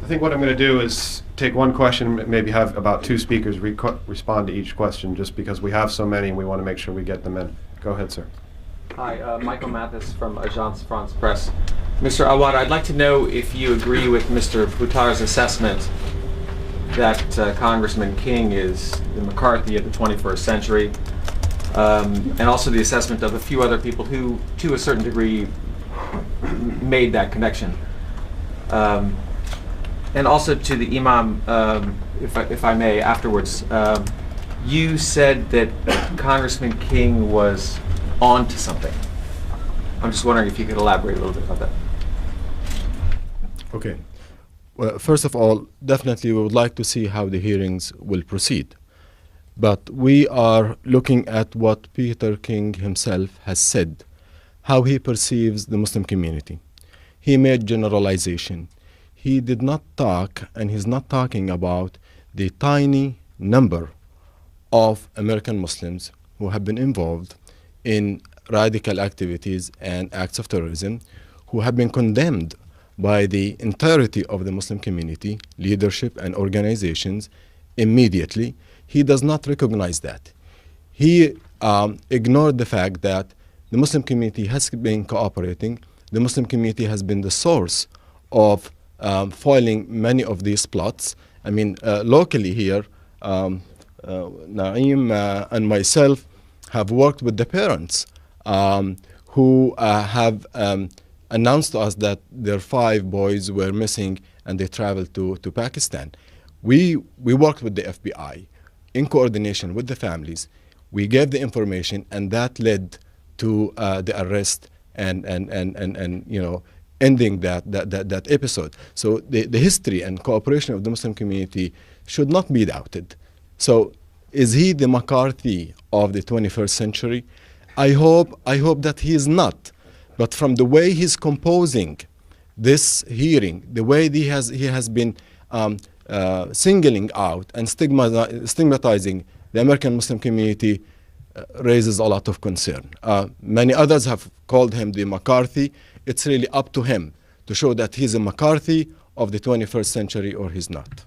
I think what I'm going to do is take one question, maybe have about two speakers respond to each question, just because we have so many and we want to make sure we get them in. Go ahead, sir. Hi, Michael Mathis from Agence France Presse. Mr. Awad, I'd like to know if you agree with Mr. Buttar's assessment that Congressman King is the McCarthy of the 21st century, and also the assessment of a few other people who, to a certain degree, made that connection. And also to the Imam, if I may, afterwards, you said that Congressman King was on to something. I'm just wondering if you could elaborate a little bit about that. Okay. Well, first of all, definitely we would like to see how the hearings will proceed. But we are looking at what Peter King himself has said, how he perceives the Muslim community. He made generalization. He did not talk, and he's not talking about the tiny number of American Muslims who have been involved in radical activities and acts of terrorism, who have been condemned by the entirety of the Muslim community, leadership and organizations immediately. He does not recognize that. He ignored the fact that the Muslim community has been cooperating. The Muslim community has been the source of foiling many of these plots. I mean, locally here, Naeem and myself have worked with the parents who have announced to us that their 5 boys were missing and they traveled to Pakistan. We worked with the FBI in coordination with the families. We gave the information, and that led to the arrest and ending that episode. So the history and cooperation of the Muslim community should not be doubted. So is he the McCarthy of the 21st century? I hope that he is not. But from the way he's composing this hearing, the way he has been singling out and stigmatizing the American Muslim community raises a lot of concern. Many others have called him the McCarthy. It's really up to him to show that he's a McCarthy of the 21st century or he's not.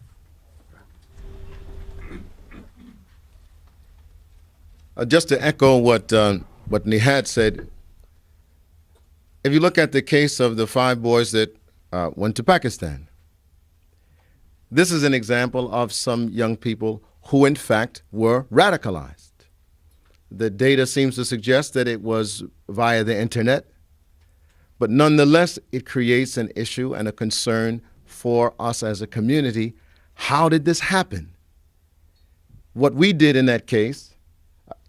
Just to echo what Nihad said, if you look at the case of the 5 boys that went to Pakistan, this is an example of some young people who in fact were radicalized. the data seems to suggest that it was via the internet. But nonetheless, it creates an issue and a concern for us as a community. How did this happen? What we did in that case,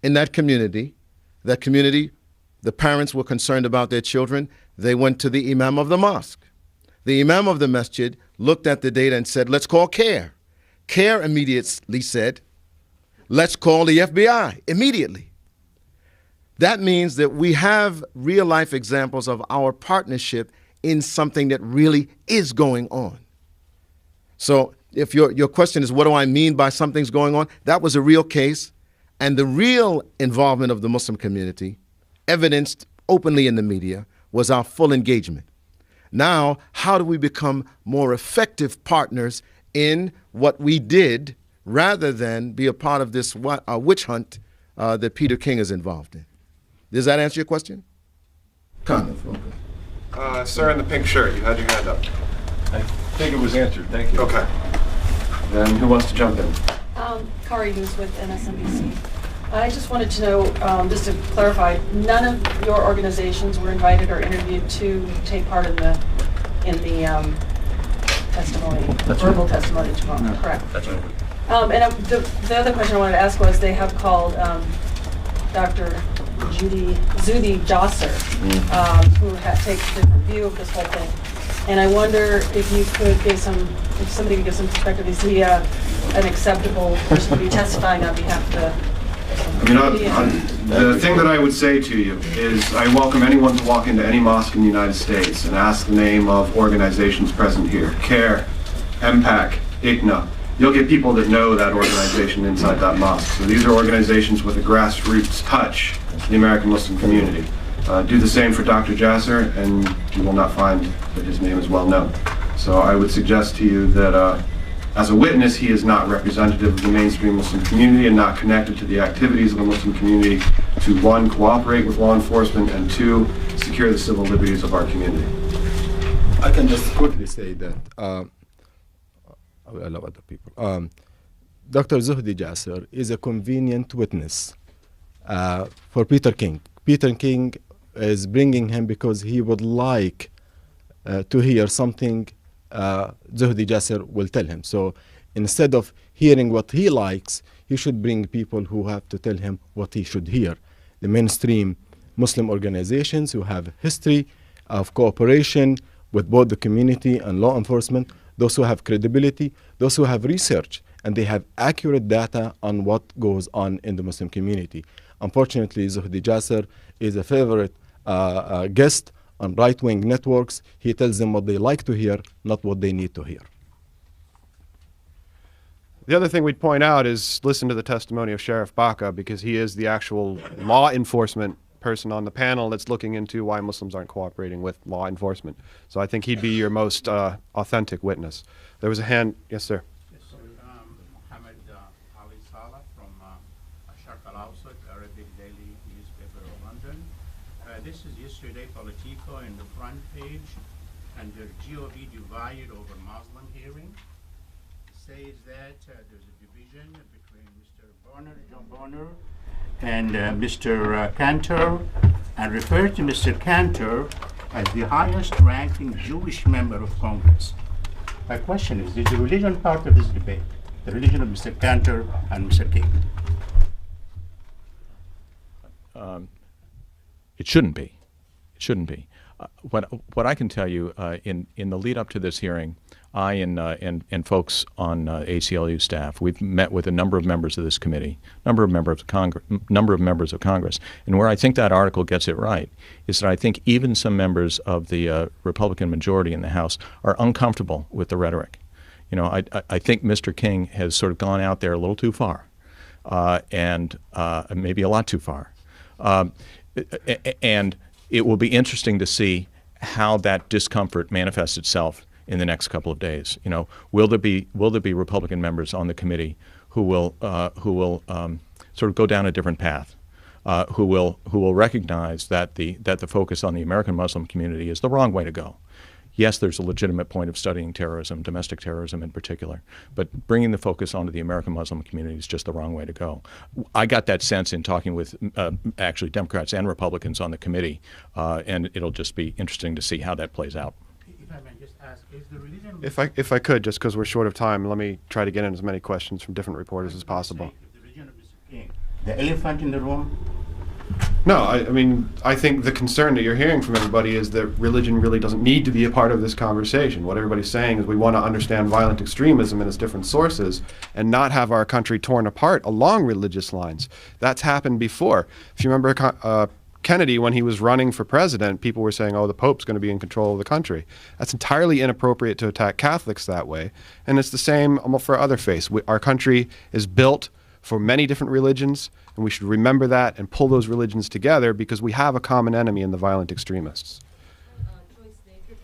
in that community, the parents were concerned about their children. They went to the Imam of the mosque. The Imam of the masjid looked at the data and said, let's call CAIR. CAIR immediately said, let's call the FBI immediately. That means that we have real life examples of our partnership in something that really is going on. So if your question is, what do I mean by something's going on? That was a real case, and the real involvement of the Muslim community, evidenced openly in the media, was our full engagement. Now, how do we become more effective partners in what we did rather than be a part of this witch hunt that Peter King is involved in? Does that answer your question? Kind of, okay. Sir in the pink shirt, you had your hand up. I think it was answered, thank you. Okay. Then who wants to jump in? Kari, who's with MSNBC. I just wanted to know, just to clarify, none of your organizations were invited or interviewed to take part in the testimony, verbal testimony tomorrow, correct? That's right. And the other question I wanted to ask was, they have called Dr. Zudi Jasser, who takes a different view of this whole thing. And I wonder if you could give if somebody could give some perspective. Is he an acceptable person to be testifying on behalf of the? The thing that I would say to you is I welcome anyone to walk into any mosque in the United States and ask the name of organizations present here. CAIR, MPAC, ICNA. You'll get people that know that organization inside that mosque. So these are organizations with a grassroots touch in the American Muslim community. Do the same for Dr. Jasser, and you will not find that his name is well known. So I would suggest to you that as a witness, he is not representative of the mainstream Muslim community and not connected to the activities of the Muslim community to, one, cooperate with law enforcement, and two, secure the civil liberties of our community. I can just quickly say that I love other people. Dr. Zuhdi Jasser is a convenient witness for Peter King. Peter King is bringing him because he would like to hear something Zuhdi Jasser will tell him. So instead of hearing what he likes, he should bring people who have to tell him what he should hear. The mainstream Muslim organizations who have history of cooperation with both the community and law enforcement, those who have credibility, those who have research, and they have accurate data on what goes on in the Muslim community. Unfortunately, Zuhdi Jasser is a favorite guest on right-wing networks. He tells them what they like to hear, not what they need to hear. The other thing we'd point out is listen to the testimony of Sheriff Baca, because he is the actual law enforcement person on the panel that's looking into why Muslims aren't cooperating with law enforcement. So I think he'd be your most authentic witness. There was a hand. Yes, sir. Yes, sir. Mohammad Ali Salah from Sharq al-Awsat, Arabic daily newspaper of London. This is yesterday Politico in the front page, under GOP divided over Muslim hearing. It says that there's a division between Mr. John Bonner and Mr. Cantor, and referred to Mr. Cantor as the highest ranking Jewish member of Congress. My question is the religion part of this debate, the religion of Mr. Cantor and Mr. King? It shouldn't be. It shouldn't be. What I can tell you in the lead up to this hearing, I and folks on ACLU staff, we've met with a number of members of this committee, number of members of Congress, and where I think that article gets it right is that I think even some members of the Republican majority in the House are uncomfortable with the rhetoric. You know, I think Mr. King has sort of gone out there a little too far, and maybe a lot too far. And it will be interesting to see how that discomfort manifests itself in the next couple of days. You know, will there be Republican members on the committee who will sort of go down a different path, who will recognize that the focus on the American Muslim community is the wrong way to go. yes, there's a legitimate point of studying terrorism, domestic terrorism in particular, but bringing the focus onto the American Muslim community is just the wrong way to go. I got that sense in talking with actually Democrats and Republicans on the committee, and it'll just be interesting to see how that plays out. If I may just ask, is the religion... If I could, just because we're short of time, let me try to get in as many questions from different reporters as possible. The religion of Mr. King, the elephant in the room? No, I mean, I think the concern that you're hearing from everybody is that religion really doesn't need to be a part of this conversation. What everybody's saying is we want to understand violent extremism and its different sources and not have our country torn apart along religious lines. That's happened before. If you remember Kennedy, when he was running for president, people were saying, oh, the Pope's going to be in control of the country. That's entirely inappropriate to attack Catholics that way. And it's the same for other faiths. Our country is built for many different religions, and we should remember that and pull those religions together because we have a common enemy in the violent extremists.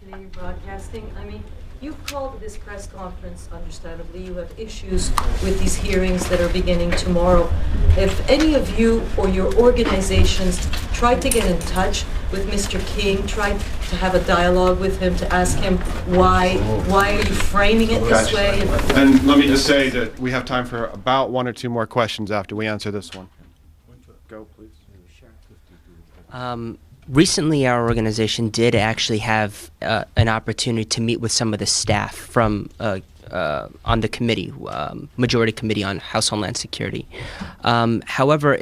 Canadian Broadcasting. I mean, you've called this press conference, understandably. You have issues with these hearings that are beginning tomorrow. If any of you or your organizations tried to get in touch with Mr. King, tried to have a dialogue with him to ask him why are you framing it this way? And let me just say that we have time for about one or two more questions after we answer this one. Go, please. Recently, our organization did actually have an opportunity to meet with some of the staff from on the committee, majority committee on House Homeland Security. However,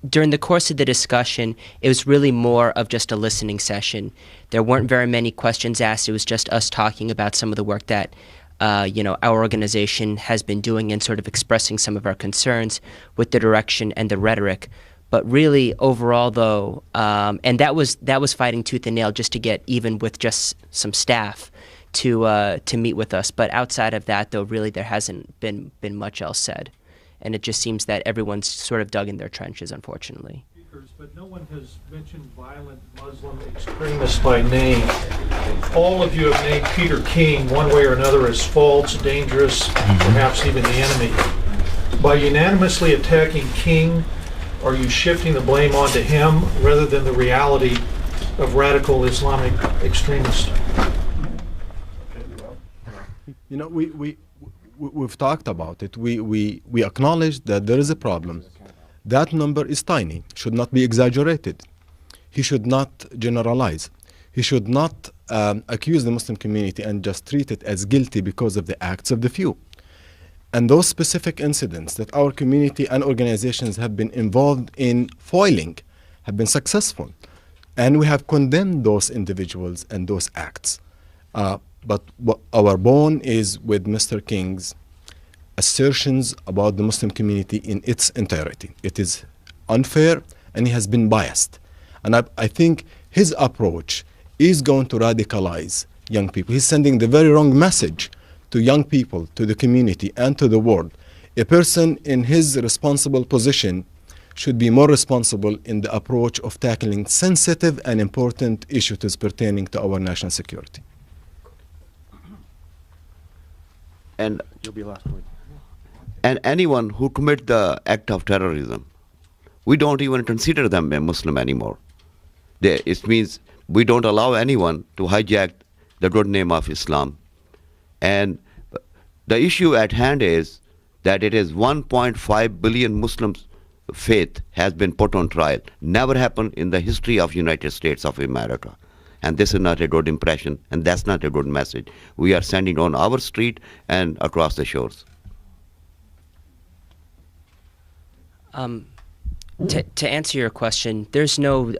during the course of the discussion, it was really more of just a listening session. There weren't very many questions asked. It was just us talking about some of the work that our organization has been doing and sort of expressing some of our concerns with the direction and the rhetoric. But really, overall, though, and that was fighting tooth and nail just to get even with just some staff to meet with us. But outside of that, though, really there hasn't been much else said, and it just seems that everyone's sort of dug in their trenches, unfortunately. But no one has mentioned violent Muslim extremists by name. All of you have named Peter King one way or another as false, dangerous, perhaps even the enemy. By unanimously attacking King, are you shifting the blame onto him rather than the reality of radical Islamic extremists? You know, we've talked about it. We acknowledge that there is a problem. That number is tiny, should not be exaggerated. He should not generalize. He should not accuse the Muslim community and just treat it as guilty because of the acts of the few. And those specific incidents that our community and organizations have been involved in foiling have been successful. And we have condemned those individuals and those acts. But our bone is with Mr. King's assertions about the Muslim community in its entirety. It is unfair and he has been biased. And I think his approach is going to radicalize young people. He's sending the very wrong message to young people, to the community, and to the world. A person in his responsible position should be more responsible in the approach of tackling sensitive and important issues pertaining to our national security. And you'll be last word. And anyone who commit the act of terrorism, we don't even consider them a Muslim anymore. It means we don't allow anyone to hijack the good name of Islam. And the issue at hand is that it is 1.5 billion Muslims' faith has been put on trial. Never happened in the history of United States of America. And this is not a good impression, and that's not a good message we are sending on our street and across the shores. To answer your question, there's no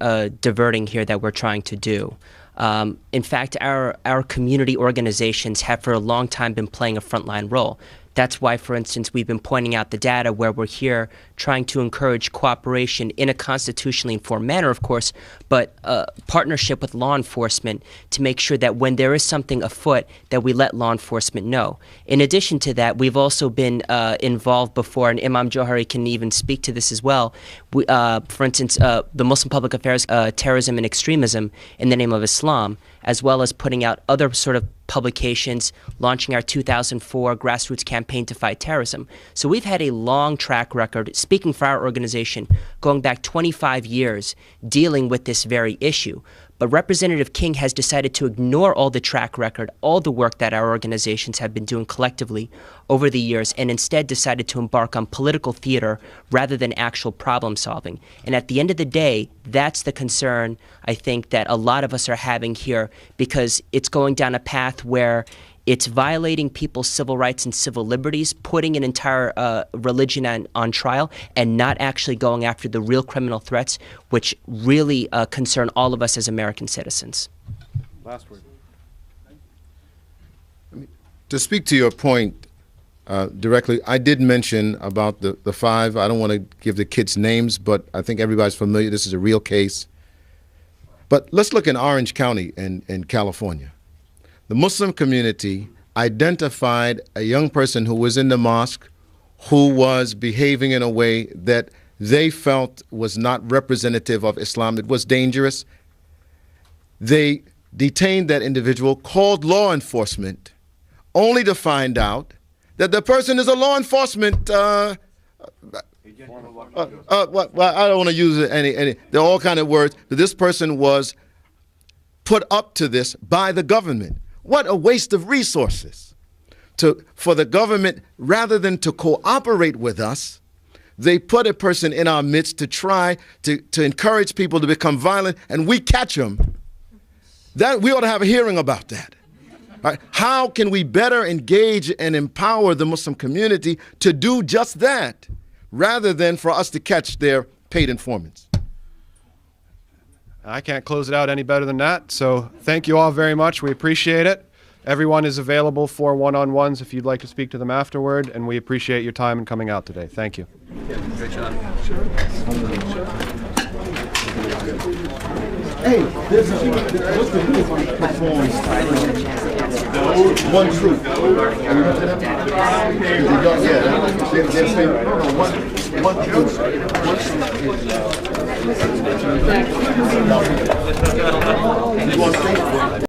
diverting here that we're trying to do. In fact, our community organizations have for a long time been playing a frontline role. That's why, for instance, we've been pointing out the data where we're here trying to encourage cooperation in a constitutionally informed manner, of course, but partnership with law enforcement to make sure that when there is something afoot, that we let law enforcement know. In addition to that, we've also been involved before, and Imam Johari can even speak to this as well. For instance, the Muslim Public Affairs, Terrorism and Extremism in the Name of Islam, as well as putting out other sort of publications, launching our 2004 grassroots campaign to fight terrorism. So we've had a long track record, speaking for our organization, going back 25 years, dealing with this very issue. But Representative King has decided to ignore all the track record, all the work that our organizations have been doing collectively over the years, and instead decided to embark on political theater rather than actual problem solving. And at the end of the day, that's the concern I think that a lot of us are having here, because it's going down a path where it's violating people's civil rights and civil liberties, putting an entire religion on trial, and not actually going after the real criminal threats, which really concern all of us as American citizens. Last word. To speak to your point directly, I did mention about the 5. I don't want to give the kids names, but I think everybody's familiar. This is a real case. But let's look in Orange County in California. The Muslim community identified a young person who was in the mosque who was behaving in a way that they felt was not representative of Islam. It was dangerous. They detained that individual, called law enforcement, only to find out that the person is a law enforcement well, I don't want to use any. There are all kind of words. But this person was put up to this by the government. What a waste of resources. For the government, rather than to cooperate with us, they put a person in our midst to try to encourage people to become violent, and we catch them. We ought to have a hearing about that. Right? How can we better engage and empower the Muslim community to do just that, rather than for us to catch their paid informants? I can't close it out any better than that. So thank you all very much. We appreciate it. Everyone is available for one-on-ones if you'd like to speak to them afterward, and we appreciate your time and coming out today. Thank you. Great job. Hey, what's the new performance? One Truth. One Truth.